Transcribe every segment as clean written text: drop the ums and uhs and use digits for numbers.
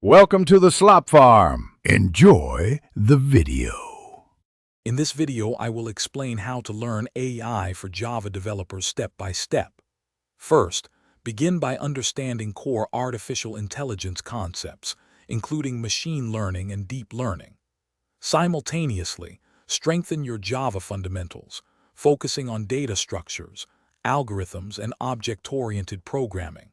Welcome to the Slop Farm. Enjoy the video. In this video, I will explain how to learn AI for Java developers step by step. First, begin by understanding core artificial intelligence concepts, including machine learning and deep learning. Simultaneously, strengthen your Java fundamentals, focusing on data structures, algorithms, and object-oriented programming.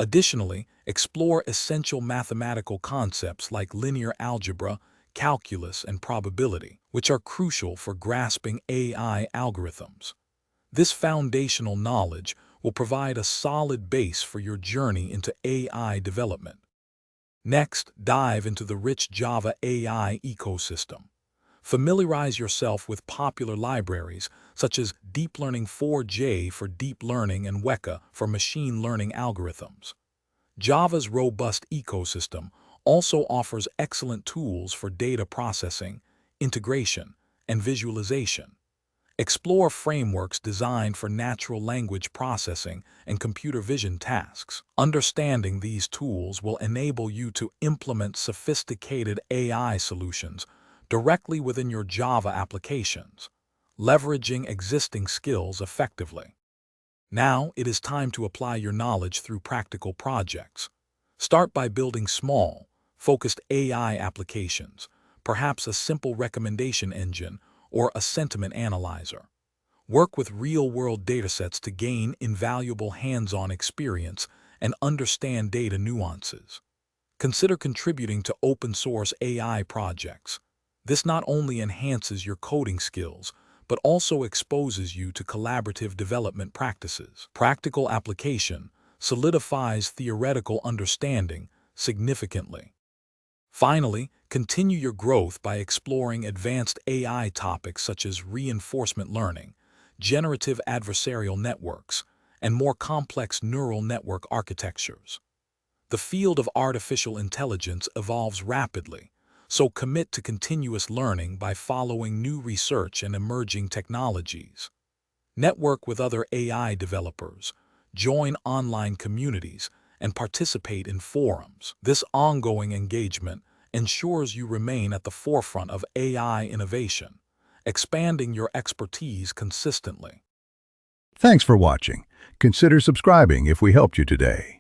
Additionally, explore essential mathematical concepts like linear algebra, calculus, and probability, which are crucial for grasping AI algorithms. This foundational knowledge will provide a solid base for your journey into AI development. Next, dive into the rich Java AI ecosystem. Familiarize yourself with popular libraries such as Deeplearning4j for deep learning and Weka for machine learning algorithms. Java's robust ecosystem also offers excellent tools for data processing, integration, and visualization. Explore frameworks designed for natural language processing and computer vision tasks. Understanding these tools will enable you to implement sophisticated AI solutions directly within your Java applications, leveraging existing skills effectively. Now it is time to apply your knowledge through practical projects. Start by building small, focused AI applications, perhaps a simple recommendation engine or a sentiment analyzer. Work with real-world datasets to gain invaluable hands-on experience and understand data nuances. Consider contributing to open-source AI projects. This not only enhances your coding skills, but also exposes you to collaborative development practices. Practical application solidifies theoretical understanding significantly. Finally, continue your growth by exploring advanced AI topics such as reinforcement learning, generative adversarial networks, and more complex neural network architectures. The field of artificial intelligence evolves rapidly, so commit to continuous learning by following new research and emerging technologies. Network with other AI developers, join online communities, and participate in forums. This ongoing engagement ensures you remain at the forefront of AI innovation, expanding your expertise consistently. Thanks for watching. Consider subscribing if we helped you today.